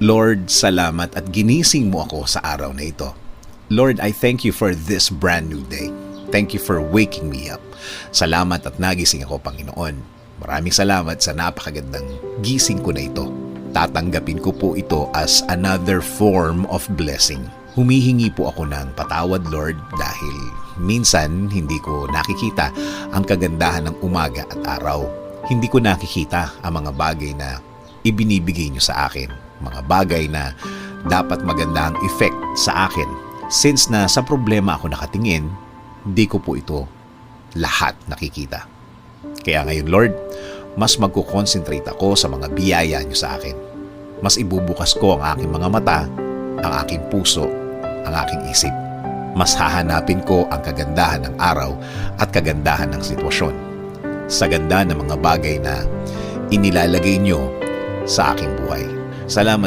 Lord, salamat at ginising mo ako sa araw na ito. Lord, I thank you for this brand new day. Thank you for waking me up. Salamat at nagising ako, Panginoon. Maraming salamat sa napakagandang gising ko na ito. Tatanggapin ko po ito as another form of blessing. Humihingi po ako ng patawad, Lord, dahil minsan hindi ko nakikita ang kagandahan ng umaga at araw. Hindi ko nakikita ang mga bagay na ibinibigay niyo sa akin. Mga bagay na dapat maganda ang effect sa akin. Since na sa problema ako nakatingin, hindi ko po ito lahat nakikita. Kaya ngayon, Lord, mas magkukonsentrate ako sa mga biyaya niyo sa akin. Mas ibubukas ko ang aking mga mata, ang aking puso, ang aking isip. Mas hahanapin ko ang kagandahan ng araw at kagandahan ng sitwasyon. Sa ganda ng mga bagay na inilalagay niyo sa aking buhay. Salamat